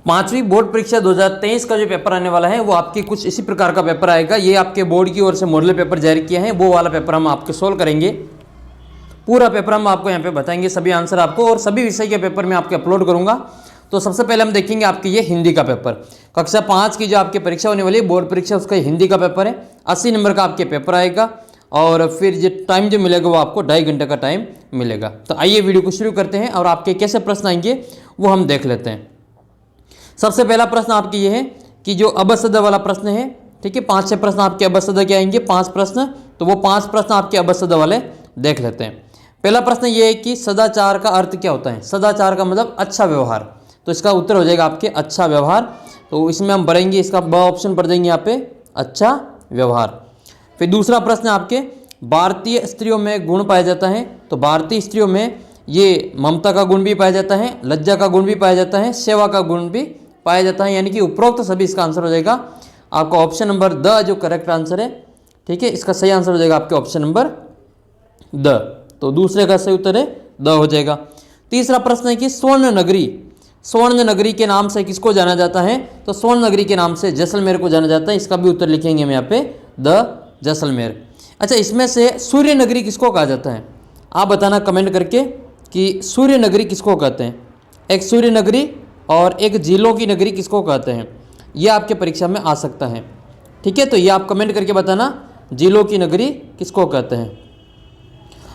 पांचवी बोर्ड परीक्षा 2023 का जो पेपर आने वाला है वो आपकी कुछ इसी प्रकार का पेपर आएगा। ये आपके बोर्ड की ओर से मॉडल पेपर जारी किया है, वो वाला पेपर हम आपके सोल्व करेंगे। पूरा पेपर हम आपको यहाँ पे बताएंगे, सभी आंसर आपको, और सभी विषय के पेपर मैं आपके अपलोड करूंगा। तो सबसे पहले हम देखेंगे आपकी ये हिंदी का पेपर। कक्षा 5 की जो आपकी परीक्षा होने वाली है बोर्ड परीक्षा, उसका हिंदी का पेपर है। 80 नंबर का आपके पेपर आएगा और फिर जो टाइम जो मिलेगा वो आपको 2.5 घंटे का टाइम मिलेगा। तो आइए वीडियो को शुरू करते हैं और आपके कैसे प्रश्न आएंगे वो हम देख लेते हैं। सबसे पहला प्रश्न आपकी ये है कि जो अबसद वाला प्रश्न है, ठीक है, 5-6 प्रश्न आपके अबसद के आएंगे, 5 प्रश्न, तो वो 5 प्रश्न आपके अबसद वाले देख लेते हैं। पहला प्रश्न ये है कि सदाचार का अर्थ क्या होता है। सदाचार का मतलब अच्छा व्यवहार, तो इसका उत्तर हो जाएगा आपके अच्छा व्यवहार। तो इसमें हम भरेंगे, इसका ब ऑप्शन भर देंगे यहाँ पे, अच्छा व्यवहार। फिर दूसरा प्रश्न आपके भारतीय स्त्रियों में गुण पाया जाता है, तो भारतीय स्त्रियों में ये ममता का गुण भी पाया जाता है, लज्जा का गुण भी पाया जाता है, सेवा का गुण भी पाया जाता है, यानी कि उपरोक्त सभी इसका आंसर हो जाएगा आपका ऑप्शन नंबर द जो करेक्ट आंसर है। ठीक है, इसका सही आंसर हो जाएगा आपके ऑप्शन नंबर द। तो दूसरे का सही उत्तर है द हो जाएगा। तीसरा प्रश्न है कि स्वर्ण नगरी, स्वर्ण नगरी के नाम से किसको जाना जाता है, तो स्वर्ण नगरी के नाम से जैसलमेर को जाना जाता है। इसका भी उत्तर लिखेंगे हम यहाँ पे द जैसलमेर। अच्छा, इसमें से सूर्य नगरी किसको कहा जाता है, आप बताना कमेंट करके कि सूर्य नगरी किसको कहते हैं। एक सूर्य नगरी और एक झीलों की नगरी किसको कहते हैं, यह आपके परीक्षा में आ सकता है। ठीक है, तो ये आप कमेंट करके बताना झीलों की नगरी किसको कहते हैं।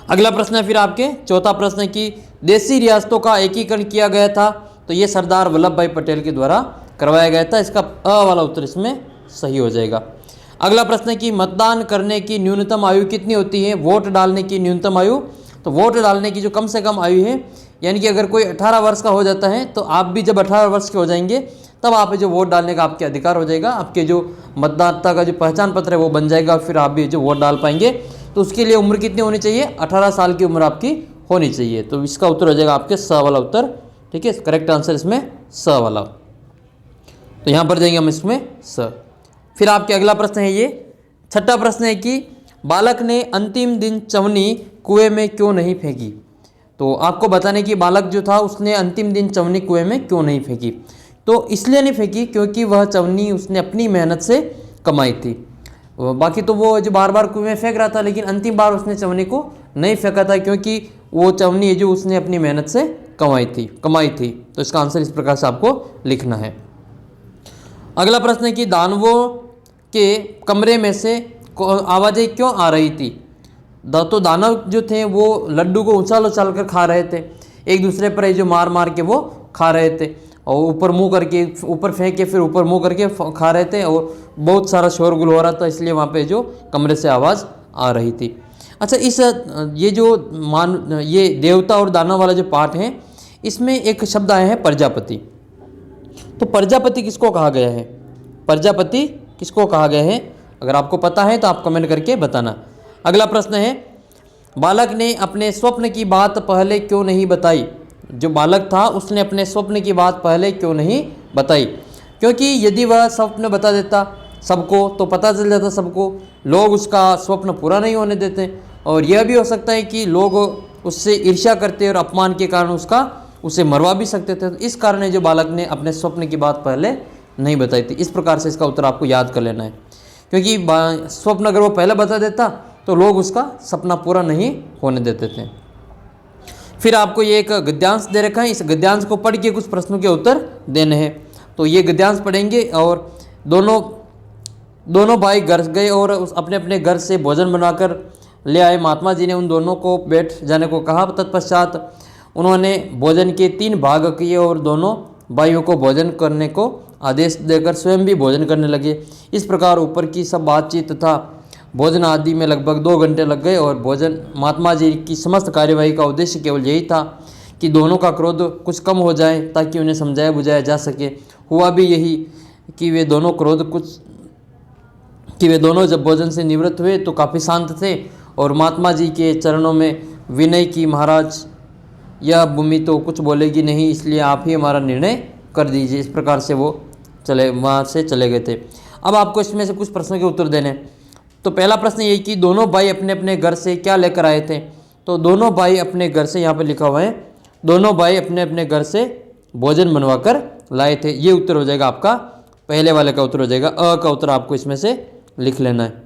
अगला प्रश्न है फिर आपके चौथा प्रश्न है कि देशी रियासतों का एकीकरण किया गया था, तो ये सरदार वल्लभ भाई पटेल के द्वारा करवाया गया था। इसका अ वाला उत्तर इसमें सही हो जाएगा। अगला प्रश्न है कि मतदान करने की न्यूनतम आयु कितनी होती है, वोट डालने की न्यूनतम आयु, तो वोट डालने की जो कम से कम आयु है, यानी कि अगर कोई 18 वर्ष का हो जाता है तो आप भी जब 18 वर्ष के हो जाएंगे तब आप जो वोट डालने का आपके अधिकार हो जाएगा, आपके जो मतदाता का जो पहचान पत्र है वो बन जाएगा, और फिर आप भी जो वोट डाल पाएंगे। तो उसके लिए उम्र कितनी होनी चाहिए, 18 साल की उम्र आपकी होनी चाहिए। तो इसका उत्तर हो जाएगा आपके स वाला उत्तर। ठीक है, करेक्ट आंसर इसमें स वाला, तो यहाँ पर जाएंगे हम इसमें स। फिर आपके अगला प्रश्न है ये छठा प्रश्न है कि बालक ने अंतिम दिन चवनी कुएं में क्यों नहीं फेंकी। तो आपको बताने कि बालक जो था उसने अंतिम दिन चवनी कुएं में क्यों नहीं फेंकी, तो इसलिए नहीं फेंकी क्योंकि वह चवनी उसने अपनी मेहनत से कमाई थी। बाकी तो वो जो बार बार कुएं में फेंक रहा था, लेकिन अंतिम बार उसने चवनी को नहीं फेंका था क्योंकि वो चवनी है जो उसने अपनी मेहनत से कमाई थी। तो इसका आंसर इस प्रकार से आपको लिखना है। अगला प्रश्न है कि दानवों के कमरे में से आवाज़ें क्यों आ रही थी। तो दानव जो थे वो लड्डू को उछाल उछाल कर खा रहे थे, एक दूसरे पर जो मार मार के वो खा रहे थे, और ऊपर मुंह करके ऊपर फेंक के फिर ऊपर मुंह करके खा रहे थे, और बहुत सारा शोरगुल हो रहा था, इसलिए वहाँ पे जो कमरे से आवाज़ आ रही थी। अच्छा, ये देवता और दानव वाला जो पार्ट है, इसमें एक शब्द आया है प्रजापति। तो प्रजापति किसको कहा गया है, प्रजापति किसको कहा गया है, अगर आपको पता है तो आप कमेंट करके बताना। अगला प्रश्न है बालक ने अपने स्वप्न की बात पहले क्यों नहीं बताई। जो बालक था उसने अपने स्वप्न की बात पहले क्यों नहीं बताई, क्योंकि यदि वह स्वप्न बता देता सबको तो पता चल जाता सबको, लोग उसका स्वप्न पूरा नहीं होने देते, और यह भी हो सकता है कि लोग उससे ईर्ष्या करते और अपमान के कारण उसे मरवा भी सकते थे। तो इस कारण जो बालक ने अपने स्वप्न की बात पहले नहीं बताई थी। इस प्रकार से इसका उत्तर आपको याद कर लेना है, क्योंकि स्वप्न अगर वो पहले बता देता तो लोग उसका सपना पूरा नहीं होने देते थे। फिर आपको ये एक गद्यांश दे रखा है, इस गद्यांश को पढ़ के कुछ प्रश्नों के उत्तर देने हैं। तो ये गद्यांश पढ़ेंगे, और दोनों भाई घर गए और अपने अपने घर से भोजन बनाकर ले आए। महात्मा जी ने उन दोनों को बैठ जाने को कहा। तत्पश्चात उन्होंने भोजन के 3 भाग किए और दोनों भाइयों को भोजन करने को आदेश देकर स्वयं भी भोजन करने लगे। इस प्रकार ऊपर की सब बातचीत तथा भोजन आदि में लगभग 2 घंटे लग गए, और भोजन महात्मा जी की समस्त कार्यवाही का उद्देश्य केवल यही था कि दोनों का क्रोध कुछ कम हो जाए, ताकि उन्हें समझाया बुझाया जा सके। हुआ भी यही कि वे दोनों जब भोजन से निवृत्त हुए तो काफ़ी शांत थे, और महात्मा जी के चरणों में विनय की, महाराज यह भूमि तो कुछ बोलेगी नहीं, इसलिए आप ही हमारा निर्णय कर दीजिए। इस प्रकार से वो वहाँ से चले गए थे। अब आपको इसमें से कुछ प्रश्नों के उत्तर देने। तो पहला प्रश्न ये कि दोनों भाई अपने अपने घर से क्या लेकर आए थे। तो दोनों भाई अपने घर से, यहाँ पे लिखा हुआ है, दोनों भाई अपने अपने घर से भोजन बनवाकर लाए थे। ये उत्तर हो जाएगा आपका, पहले वाले का उत्तर हो जाएगा। अ का उत्तर आपको इसमें से लिख लेना है।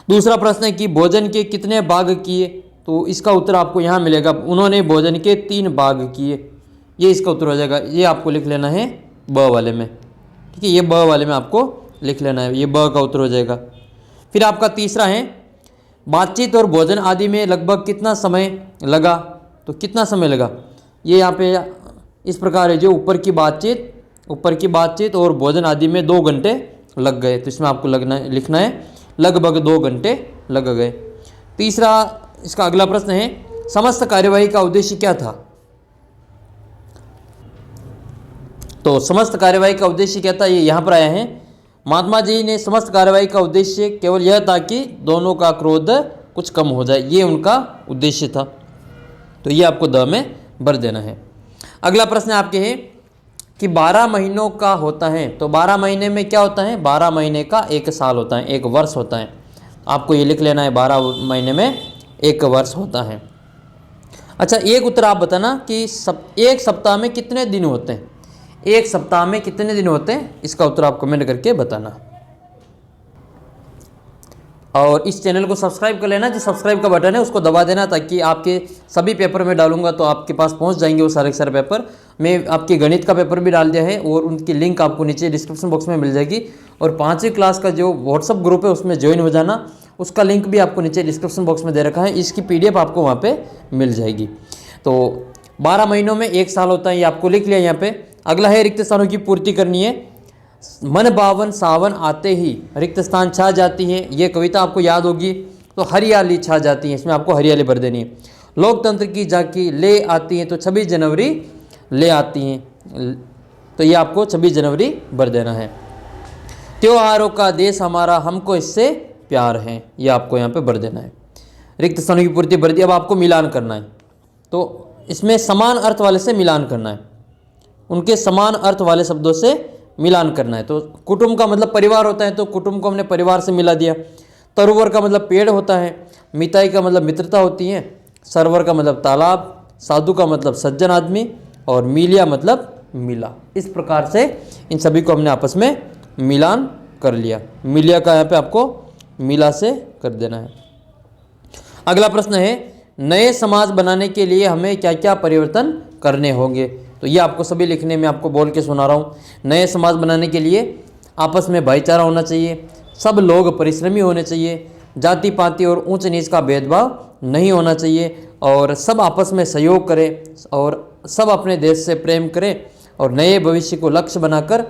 दूसरा प्रश्न है कि भोजन के कितने भाग किए, तो इसका उत्तर आपको यहाँ मिलेगा, उन्होंने भोजन के 3 भाग किए। ये इसका उत्तर हो जाएगा। ये आपको लिख लेना है ब वाले में, ठीक है, ये ब वाले में आपको लिख लेना है, ये ब का उत्तर हो जाएगा। फिर आपका तीसरा है बातचीत और भोजन आदि में लगभग कितना समय लगा, तो कितना समय लगा, ये यहाँ पे इस प्रकार है, जो ऊपर की बातचीत और भोजन आदि में 2 घंटे लग गए, तो इसमें आपको लिखना है लगभग 2 घंटे लग गए। तीसरा इसका अगला प्रश्न है समस्त कार्यवाही का उद्देश्य क्या था, तो समस्त कार्यवाही का उद्देश्य क्या था, ये यहाँ पर आया है। महात्मा जी ने समस्त कार्यवाही का उद्देश्य केवल यह था कि दोनों का क्रोध कुछ कम हो जाए, ये उनका उद्देश्य था, तो ये आपको द में भर देना है। अगला प्रश्न आपके है कि 12 महीनों का होता है, तो 12 महीने में क्या होता है, 12 महीने का 1 साल होता है, 1 वर्ष होता है। आपको ये लिख लेना है 12 महीने में 1 वर्ष होता है। अच्छा, एक उत्तर आप बताना कि एक सप्ताह में कितने दिन होते हैं, एक सप्ताह में कितने दिन होते हैं, इसका उत्तर आप कमेंट करके बताना। और इस चैनल को सब्सक्राइब कर लेना, जो सब्सक्राइब का बटन है उसको दबा देना, ताकि आपके सभी पेपर में डालूंगा तो आपके पास पहुंच जाएंगे वो सारे पेपर। मैं आपके गणित का पेपर भी डाल दिया है और उनकी लिंक आपको नीचे डिस्क्रिप्शन बॉक्स में मिल जाएगी। और 5वीं क्लास का जो व्हाट्सअप ग्रुप है उसमें ज्वाइन हो जाना, उसका लिंक भी आपको नीचे डिस्क्रिप्शन बॉक्स में दे रखा है, इसकी PDF आपको वहाँ पर मिल जाएगी। तो 12 महीनों में 1 साल होता है, ये आपको लिख लिया यहाँ पे। अगला है रिक्त स्थानों की पूर्ति करनी है। मन भावन सावन आते ही रिक्त स्थान छा जाती है, ये कविता आपको याद होगी। तो हरियाली छा जाती है, इसमें आपको हरियाली भर देनी है। लोकतंत्र की झांकी ले आती है, तो 26 जनवरी ले आती हैं, तो ये आपको 26 जनवरी भर देना है। त्योहारों का देश हमारा हमको इससे प्यार है, ये आपको यहाँ पे भर देना है। रिक्त स्थानों की पूर्ति भर दी। अब आपको मिलान करना है, तो इसमें समान अर्थ वाले से मिलान करना है, उनके समान अर्थ वाले शब्दों से मिलान करना है। तो कुटुंब का मतलब परिवार होता है, तो कुटुंब को हमने परिवार से मिला दिया। तरुवर का मतलब पेड़ होता है, मिताई का मतलब मित्रता होती है, सरोवर का मतलब तालाब, साधु का मतलब सज्जन आदमी, और मिलिया मतलब मिला। इस प्रकार से इन सभी को हमने आपस में मिलान कर लिया। मिलिया का यहाँ पे आपको मिला से कर देना है। अगला प्रश्न है नए समाज बनाने के लिए हमें क्या क्या परिवर्तन करने होंगे, तो ये आपको सभी लिखने में आपको बोल के सुना रहा हूँ। नए समाज बनाने के लिए आपस में भाईचारा होना चाहिए, सब लोग परिश्रमी होने चाहिए, जाति पाति और ऊंच नीच का भेदभाव नहीं होना चाहिए, और सब आपस में सहयोग करें, और सब अपने देश से प्रेम करें, और नए भविष्य को लक्ष्य बनाकर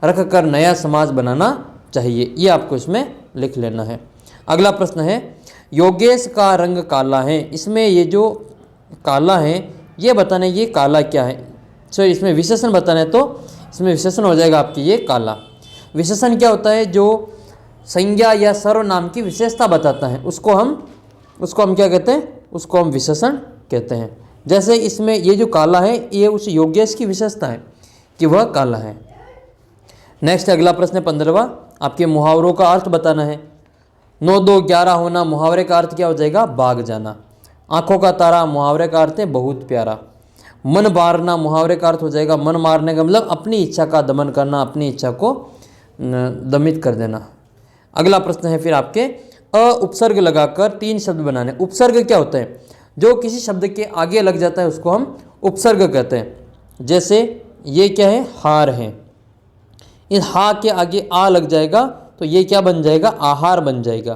रखकर नया समाज बनाना चाहिए। ये आपको इसमें लिख लेना है। अगला प्रश्न है योगेश का रंग काला है, इसमें ये जो काला है ये बताना है ये काला क्या है। सॉरी, इसमें विशेषण बताना है, तो इसमें विशेषण हो जाएगा आपकी ये काला। विशेषण क्या होता है, जो संज्ञा या सर्वनाम की विशेषता बताता है, उसको हम क्या कहते हैं, उसको हम विशेषण कहते हैं। जैसे इसमें ये जो काला है ये उस योगेश की विशेषता है कि वह काला है। नेक्स्ट अगला प्रश्न 15वां, आपके मुहावरों का अर्थ बताना है। 9 2 11 होना, मुहावरे का अर्थ क्या हो जाएगा, भाग जाना। आंखों का तारा, मुहावरे का अर्थ है बहुत प्यारा। मन मारना, मुहावरे का अर्थ हो जाएगा मन मारने का मतलब अपनी इच्छा का दमन करना, अपनी इच्छा को दमित कर देना। अगला प्रश्न है फिर आपके अ उपसर्ग लगाकर 3 शब्द बनाने। उपसर्ग क्या होता है, जो किसी शब्द के आगे लग जाता है उसको हम उपसर्ग कहते हैं। जैसे ये क्या है, हार है, इस हा के आगे आ लग जाएगा तो ये क्या बन जाएगा, आहार बन जाएगा।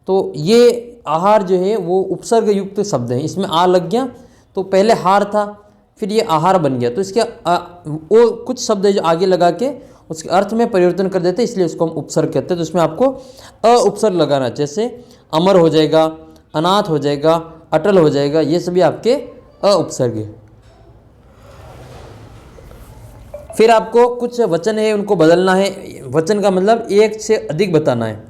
तो ये आहार जो है वो उपसर्ग युक्त शब्द है, इसमें आ लग गया तो पहले हार था फिर ये आहार बन गया, तो इसके वो कुछ शब्द जो आगे लगा के उसके अर्थ में परिवर्तन कर देते हैं, इसलिए उसको हम उपसर्ग कहते हैं। तो इसमें आपको अ उपसर्ग लगाना, जैसे अमर हो जाएगा, अनाथ हो जाएगा, अटल हो जाएगा, ये सभी आपके अ उपसर्ग है। फिर आपको कुछ वचन है उनको बदलना है। वचन का मतलब एक से अधिक बताना है।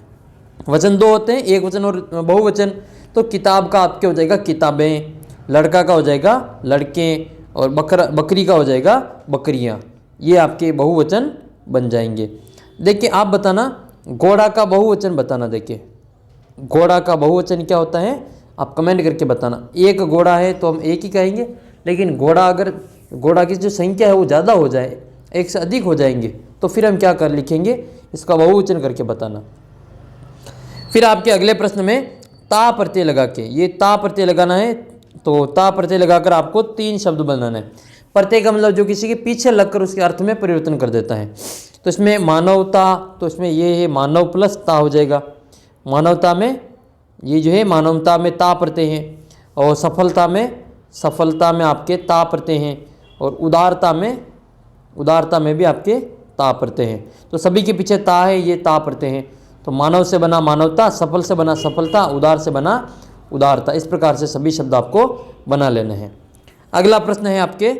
वचन 2 होते हैं, एक वचन और बहुवचन। तो किताब का आपके हो जाएगा किताबें, लड़का का हो जाएगा लड़के, और बकरी का हो जाएगा बकरियाँ। ये आपके बहुवचन बन जाएंगे। देखिए आप बताना घोड़ा का बहुवचन बताना। देखिए घोड़ा का बहुवचन क्या होता है आप कमेंट करके बताना। एक घोड़ा है तो हम एक ही कहेंगे, लेकिन घोड़ा अगर घोड़ा की जो संख्या है वो ज़्यादा हो जाए, एक से अधिक हो जाएंगे तो फिर हम क्या कर लिखेंगे, इसका बहुवचन करके बताना। फिर आपके अगले प्रश्न में ता प्रत्यय लगा के, ये ता प्रत्यय लगाना है, तो ता प्रत्यय लगाकर आपको 3 शब्द बनाना है। प्रत्यय का मतलब जो किसी के पीछे लगकर उसके अर्थ में परिवर्तन कर देता है। तो इसमें मानवता, तो इसमें ये है मानव प्लस ता हो जाएगा। मानवता में ये जो है मानवता में ता प्रत्यय है, और सफलता में आपके ता प्रत्यय हैं, और उदारता में भी आपके ता प्रत्यय हैं। तो सभी के पीछे ता है, ये ता प्रत्यय हैं। तो मानव से बना मानवता, सफल से बना सफलता, उदार से बना उदारता। इस प्रकार से सभी शब्द आपको बना लेने हैं। अगला प्रश्न है आपके,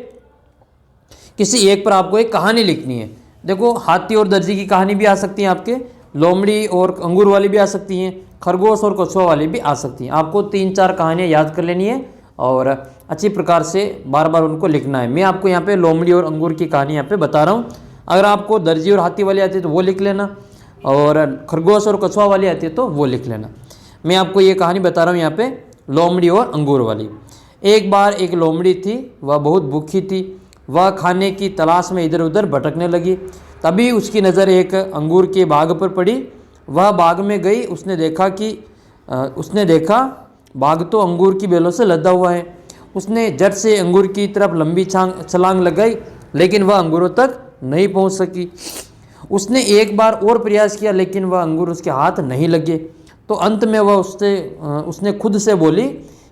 किसी एक पर आपको एक कहानी लिखनी है। देखो हाथी और दर्जी की कहानी भी आ सकती है आपके, लोमड़ी और अंगूर वाली भी आ सकती हैं, खरगोश और कछुआ वाली भी आ सकती हैं। आपको 3-4 कहानियाँ याद कर लेनी है और अच्छी प्रकार से बार बार उनको लिखना है। मैं आपको यहाँ पे लोमड़ी और अंगूर की कहानी यहाँ पे बता रहा हूँ। अगर आपको दर्जी और हाथी वाली आती है तो वो लिख लेना, और खरगोश और कछुआ वाली आती है तो वो लिख लेना। मैं आपको ये कहानी बता रहा हूँ यहाँ पे, लोमड़ी और अंगूर वाली। एक बार एक लोमड़ी थी, वह बहुत भूखी थी। वह खाने की तलाश में इधर उधर भटकने लगी। तभी उसकी नज़र एक अंगूर के बाग पर पड़ी। वह बाग में गई। उसने देखा बाग तो अंगूर की बेलों से लदा हुआ है। उसने झट से अंगूर की तरफ लंबी छलांग लगाई, लेकिन वह अंगूरों तक नहीं पहुंच सकी। उसने एक बार और प्रयास किया, लेकिन वह अंगूर उसके हाथ नहीं लगे। तो अंत में वह उसने खुद से बोली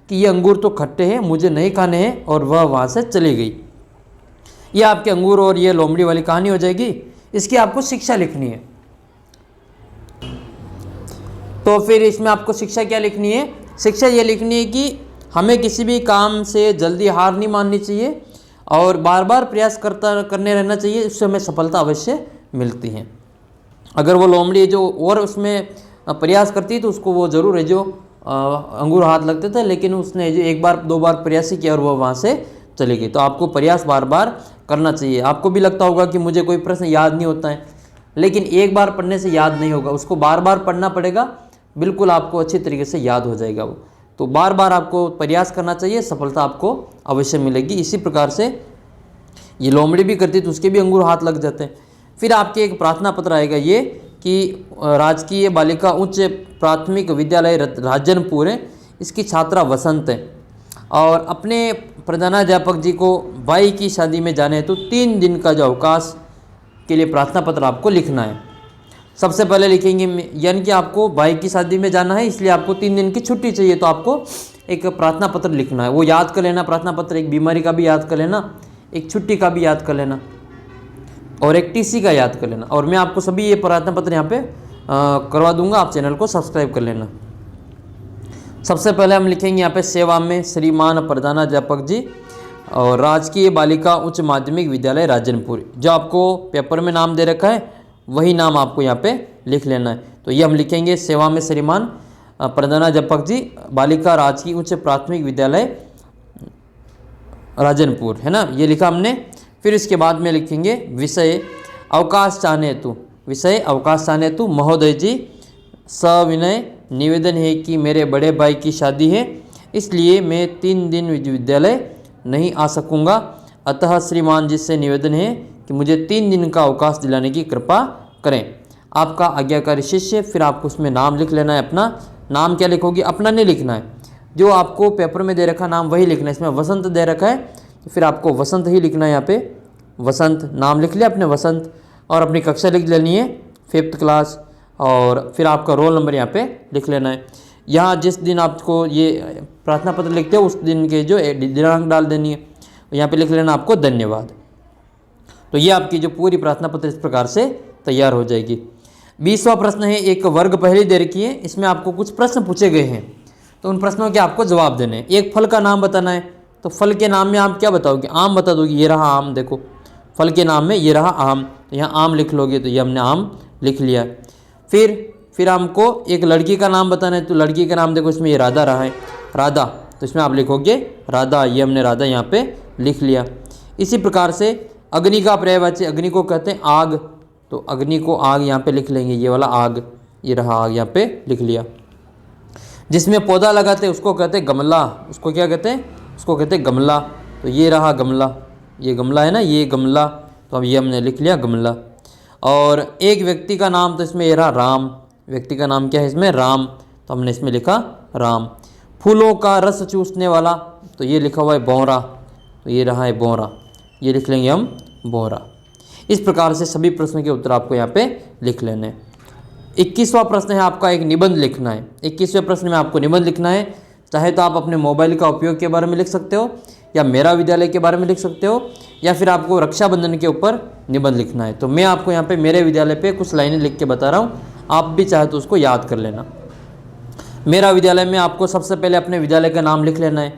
कि ये अंगूर तो खट्टे हैं, मुझे नहीं खाने हैं, और वह वहाँ से चली गई। ये आपके अंगूर और ये लोमड़ी वाली कहानी हो जाएगी। इसकी आपको शिक्षा लिखनी है। तो फिर इसमें आपको शिक्षा क्या लिखनी है? शिक्षा ये लिखनी है कि हमें किसी भी काम से जल्दी हार नहीं माननी चाहिए और बार बार प्रयास करने रहना चाहिए, इससे हमें सफलता अवश्य मिलती है। अगर वो लोमड़ी जो और उसमें प्रयास करती है तो उसको वो ज़रूर है जो अंगूर हाथ लगते थे, लेकिन उसने जो 1-2 बार प्रयास ही किया और वो वहाँ से चली गई। तो आपको प्रयास बार बार करना चाहिए। आपको भी लगता होगा कि मुझे कोई प्रश्न याद नहीं होता है, लेकिन एक बार पढ़ने से याद नहीं होगा, उसको बार बार पढ़ना पड़ेगा, बिल्कुल आपको अच्छी तरीके से याद हो जाएगा वो। तो बार बार आपको प्रयास करना चाहिए, सफलता आपको अवश्य मिलेगी। इसी प्रकार से ये लोमड़ी भी करती तो उसके भी अंगूर हाथ लग जाते हैं। फिर आपके एक प्रार्थना पत्र आएगा ये कि राजकीय बालिका उच्च प्राथमिक विद्यालय राजनपुर है, इसकी छात्रा वसंत है, और अपने प्रधानाध्यापक जी को भाई की शादी में जाने हेतु 3 दिन का जो अवकाश के लिए प्रार्थना पत्र आपको लिखना है। सबसे पहले लिखेंगे, यानी कि आपको भाई की शादी में जाना है, इसलिए आपको 3 दिन की छुट्टी चाहिए, तो आपको एक प्रार्थना पत्र लिखना है। वो याद कर लेना प्रार्थना पत्र, एक बीमारी का भी याद कर लेना, एक छुट्टी का भी याद कर लेना, और एक टीसी का याद कर लेना। और मैं आपको सभी ये प्रार्थना पत्र यहाँ पे करवा दूंगा, आप चैनल को सब्सक्राइब कर लेना। सबसे पहले हम लिखेंगे यहाँ पे सेवा में श्रीमान प्रधानाध्यापक जी और राजकीय बालिका उच्च माध्यमिक विद्यालय राजनपुर। जो आपको पेपर में नाम दे रखा है वही नाम आपको यहाँ पे लिख लेना है। तो ये हम लिखेंगे सेवा में श्रीमान प्रधानाध्यापक जी बालिका राजकीय उच्च प्राथमिक विद्यालय राजनपुर, है ना, ये लिखा हमने। फिर इसके बाद में लिखेंगे विषय अवकाश चाहने हेतु महोदय जी सविनय निवेदन है कि मेरे बड़े भाई की शादी है, इसलिए मैं 3 दिन विद्यालय नहीं आ सकूंगा, अतः श्रीमान जी से निवेदन है कि मुझे 3 दिन का अवकाश दिलाने की कृपा करें। आपका आज्ञाकारी शिष्य। फिर आपको उसमें नाम लिख लेना है अपना। नाम क्या लिखोगे? अपना नहीं लिखना है, जो आपको पेपर में दे रखा नाम वही लिखना है। इसमें वसंत दे रखा है तो फिर आपको वसंत ही लिखना है। यहाँ पे वसंत नाम लिख लिया अपने वसंत, और अपनी कक्षा लिख लेनी है 5th क्लास, और फिर आपका रोल नंबर यहाँ पे लिख लेना है। यहाँ जिस दिन आपको ये प्रार्थना पत्र लिखते हो उस दिन के जो दिनांक डाल देनी है, यहाँ पे लिख लेना आपको धन्यवाद। तो ये आपकी जो पूरी प्रार्थना पत्र इस प्रकार से तैयार हो जाएगी। 20वां प्रश्न है, एक वर्ग पहली दे रखी है, इसमें आपको कुछ प्रश्न पूछे गए हैं, तो उन प्रश्नों के आपको जवाब देने हैं। एक फल का नाम बताना है, तो फल के नाम में आप क्या बताओगे? आम बता दोगे, ये रहा आम, देखो फल के नाम में ये रहा आम, तो यहाँ आम लिख लोगे, तो ये हमने आम लिख लिया। फिर हमको एक लड़की का नाम बताना है, तो लड़की का नाम देखो इसमें ये राधा रहा है, राधा, तो इसमें आप लिखोगे राधा, ये हमने राधा यहाँ पे लिख लिया। इसी प्रकार से अग्नि का पर्यायवाची, अग्नि को कहते हैं आग, तो अग्नि को आग यहाँ पे लिख लेंगे, ये वाला आग, ये रहा आग, यहाँ पे लिख लिया। जिसमें पौधा लगाते हैं उसको कहते हैं गमला, उसको क्या कहते हैं? उसको कहते हैं गमला, तो ये रहा गमला, ये गमला है ना, ये गमला, तो अब ये हमने लिख लिया गमला। और एक व्यक्ति का नाम, तो इसमें ये रहा राम, व्यक्ति का नाम क्या है इसमें राम, तो हमने इसमें लिखा राम। फूलों का रस चूसने वाला, तो ये लिखा हुआ है बोरा, तो ये रहा है बोरा, ये लिख लेंगे हम बोरा। इस प्रकार से सभी प्रश्न के उत्तर आपको यहाँ पे लिख लेने हैं। 21वां प्रश्न है आपका एक निबंध लिखना है। 21वें प्रश्न में आपको निबंध लिखना है। चाहे तो आप अपने मोबाइल का उपयोग के बारे में लिख सकते हो, या मेरा विद्यालय के बारे में लिख सकते हो, या फिर आपको रक्षाबंधन के ऊपर निबंध लिखना है। तो मैं आपको यहाँ पे मेरे विद्यालय पे कुछ लाइनें लिख के बता रहा हूँ, आप भी चाहे तो उसको याद कर लेना। मेरा विद्यालय में आपको सबसे पहले अपने विद्यालय का नाम लिख लेना है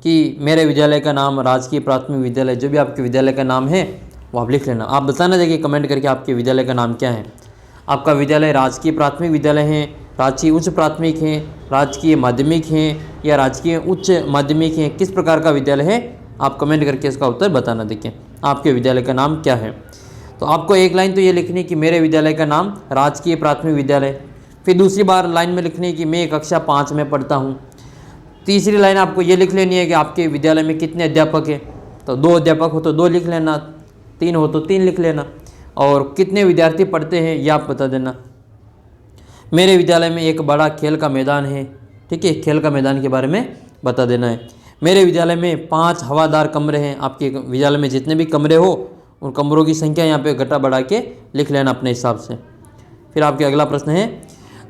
कि मेरे विद्यालय का नाम राजकीय प्राथमिक विद्यालय, जो भी आपके विद्यालय का नाम है वो आप लिख लेना। आप बताना चाहिए कमेंट करके आपके विद्यालय का नाम क्या है। आपका विद्यालय राजकीय प्राथमिक विद्यालय है, राजकीय उच्च प्राथमिक है, राजकीय माध्यमिक है, या राजकीय उच्च माध्यमिक है, किस प्रकार का विद्यालय है आप कमेंट करके इसका उत्तर बताना। देखिए आपके विद्यालय का नाम क्या है। तो आपको एक लाइन तो ये लिखनी कि मेरे विद्यालय का नाम राजकीय प्राथमिक विद्यालय। फिर दूसरी बार लाइन में लिखनी कि मैं कक्षा 5 में पढ़ता हूँ। तीसरी लाइन आपको ये लिख लेनी है कि आपके विद्यालय में कितने अध्यापक हैं, तो 2 अध्यापक हो तो 2 लिख लेना, 3 हो तो 3 लिख लेना, और कितने विद्यार्थी पढ़ते हैं ये आप बता देना। मेरे विद्यालय में एक बड़ा खेल का मैदान है, ठीक है, खेल का मैदान के बारे में बता देना है। मेरे विद्यालय में 5 हवादार कमरे हैं। आपके विद्यालय में जितने भी कमरे हो उन कमरों की संख्या यहाँ पे घटा बढ़ा के लिख लेना अपने हिसाब से। फिर आपके अगला प्रश्न है,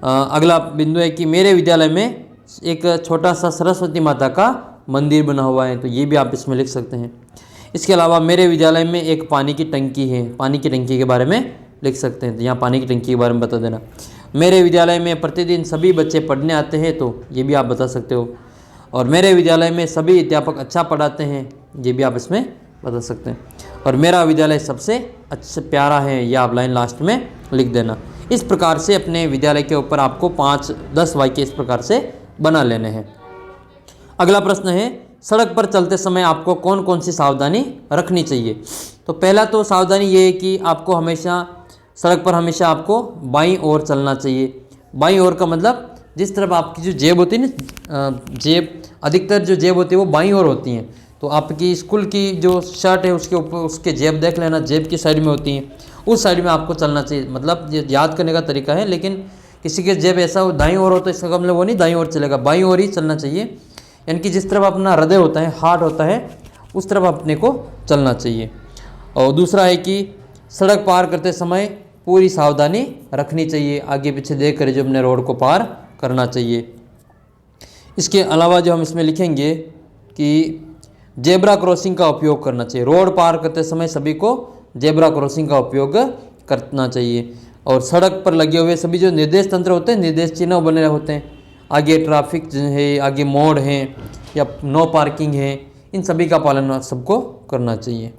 अगला बिंदु है कि मेरे विद्यालय में एक छोटा सा सरस्वती माता का मंदिर बना हुआ है, तो ये भी आप इसमें लिख सकते हैं। इसके अलावा मेरे विद्यालय में एक पानी की टंकी है, पानी की टंकी के बारे में लिख सकते हैं, तो यहाँ पानी की टंकी के बारे में बता देना। मेरे विद्यालय में प्रतिदिन सभी बच्चे पढ़ने आते हैं, तो ये भी आप बता सकते हो। और मेरे विद्यालय में सभी अध्यापक अच्छा पढ़ाते हैं, ये भी आप इसमें बता सकते हैं। और मेरा विद्यालय सबसे अच्छा प्यारा है, यह आप लाइन लास्ट में लिख देना। इस प्रकार से अपने विद्यालय के ऊपर आपको 5-10 वाक्य इस प्रकार से बना लेने हैं। अगला प्रश्न है, सड़क पर चलते समय आपको कौन कौन सी सावधानी रखनी चाहिए। तो पहला तो सावधानी ये है कि आपको हमेशा सड़क पर हमेशा आपको बाईं ओर चलना चाहिए। बाईं ओर का मतलब जिस तरफ आपकी जो जेब होती है ना, जेब अधिकतर जो जेब होती है वो बाईं ओर होती हैं। तो आपकी स्कूल की जो शर्ट है उसके ऊपर उसके जेब देख लेना, जेब की साइड में होती हैं, उस साइड में आपको चलना चाहिए। मतलब ये याद करने का तरीका है, लेकिन किसी के जेब ऐसा हो दाईं ओर हो तो इसका मतलब वो नहीं दाईं ओर चलेगा, बाईं ओर ही चलना चाहिए। यानी कि जिस तरफ अपना हृदय होता है, हार्ट होता है, उस तरफ अपने को चलना चाहिए। और दूसरा है कि सड़क पार करते समय पूरी सावधानी रखनी चाहिए, आगे पीछे देख कर जो अपने रोड को पार करना चाहिए। इसके अलावा जो हम इसमें लिखेंगे कि जेब्रा क्रॉसिंग का उपयोग करना चाहिए। रोड पार करते समय सभी को जेब्रा क्रॉसिंग का उपयोग करना चाहिए। और सड़क पर लगे हुए सभी जो निर्देश तंत्र होते हैं, निर्देश चिन्ह बने होते हैं, आगे ट्रैफिक है, आगे मोड़ है या नो पार्किंग है, इन सभी का पालन सबको करना चाहिए।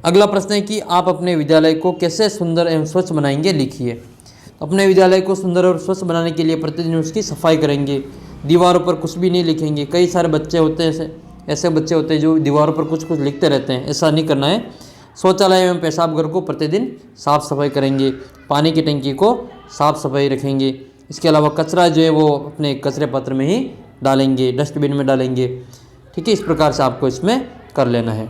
अगला प्रश्न है कि आप अपने विद्यालय को कैसे सुंदर एवं स्वच्छ बनाएंगे, लिखिए। तो अपने विद्यालय को सुंदर और स्वच्छ बनाने के लिए प्रतिदिन उसकी सफाई करेंगे। दीवारों पर कुछ भी नहीं लिखेंगे। कई सारे बच्चे होते हैं ऐसे बच्चे होते हैं जो दीवारों पर कुछ कुछ लिखते रहते हैं, ऐसा नहीं करना है। शौचालय एवं पेशाब घर को प्रतिदिन साफ़ सफाई करेंगे। पानी की टंकी को साफ़ सफाई रखेंगे। इसके अलावा कचरा जो है वो अपने कचरे पात्र में ही डालेंगे, डस्टबिन में डालेंगे, ठीक है। इस प्रकार से आपको इसमें कर लेना है।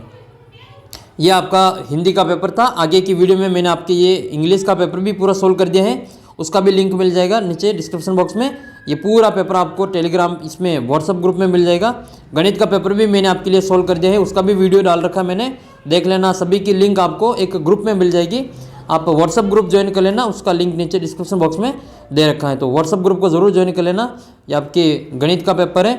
ये आपका हिंदी का पेपर था। आगे की वीडियो में मैंने आपके ये इंग्लिश का पेपर भी पूरा सोल्व कर दिया है, उसका भी लिंक मिल जाएगा नीचे डिस्क्रिप्शन बॉक्स में। ये पूरा पेपर आपको टेलीग्राम इसमें व्हाट्सअप ग्रुप में मिल जाएगा। गणित का पेपर भी मैंने आपके लिए सोल्व कर दिया है, उसका भी वीडियो डाल रखा मैंने, देख लेना। सभी की लिंक आपको एक ग्रुप में मिल जाएगी, आप व्हाट्सअप ग्रुप ज्वाइन कर लेना, उसका लिंक नीचे डिस्क्रिप्शन बॉक्स में दे रखा है। तो व्हाट्सअप ग्रुप को ज़रूर ज्वाइन कर लेना। ये आपके गणित का पेपर है।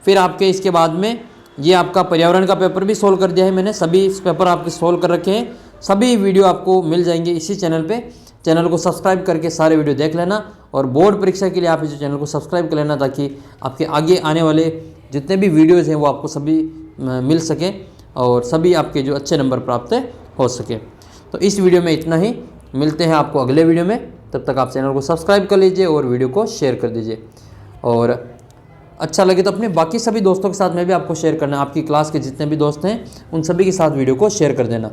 फिर आपके इसके बाद में ये आपका पर्यावरण का पेपर भी सोल्व कर दिया है मैंने, सभी इस पेपर आपके सोल्व कर रखे हैं। सभी वीडियो आपको मिल जाएंगे इसी चैनल पे। चैनल को सब्सक्राइब करके सारे वीडियो देख लेना, और बोर्ड परीक्षा के लिए आप इस चैनल को सब्सक्राइब कर लेना, ताकि आपके आगे आने वाले जितने भी वीडियोज़ हैं वो आपको सभी मिल सकें और सभी आपके जो अच्छे नंबर प्राप्त हो सके। तो इस वीडियो में इतना ही, मिलते हैं आपको अगले वीडियो में। तब तक आप चैनल को सब्सक्राइब कर लीजिए और वीडियो को शेयर कर दीजिए। और अच्छा लगे तो अपने बाकी सभी दोस्तों के साथ में भी आपको शेयर करना। आपकी क्लास के जितने भी दोस्त हैं उन सभी के साथ वीडियो को शेयर कर देना,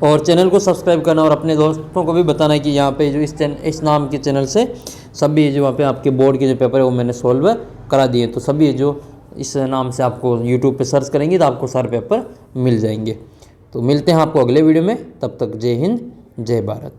और चैनल को सब्सक्राइब करना, और अपने दोस्तों को भी बताना है कि यहाँ पे जो इस नाम के चैनल से सभी जो वहाँ पे आपके बोर्ड के जो पेपर है वो मैंने सोल्व करा दिए। तो सभी जो इस नाम से आपको यूट्यूब पे सर्च करेंगे तो आपको सारे पेपर मिल जाएंगे। तो मिलते हैं आपको अगले वीडियो में, तब तक जय हिंद जय भारत।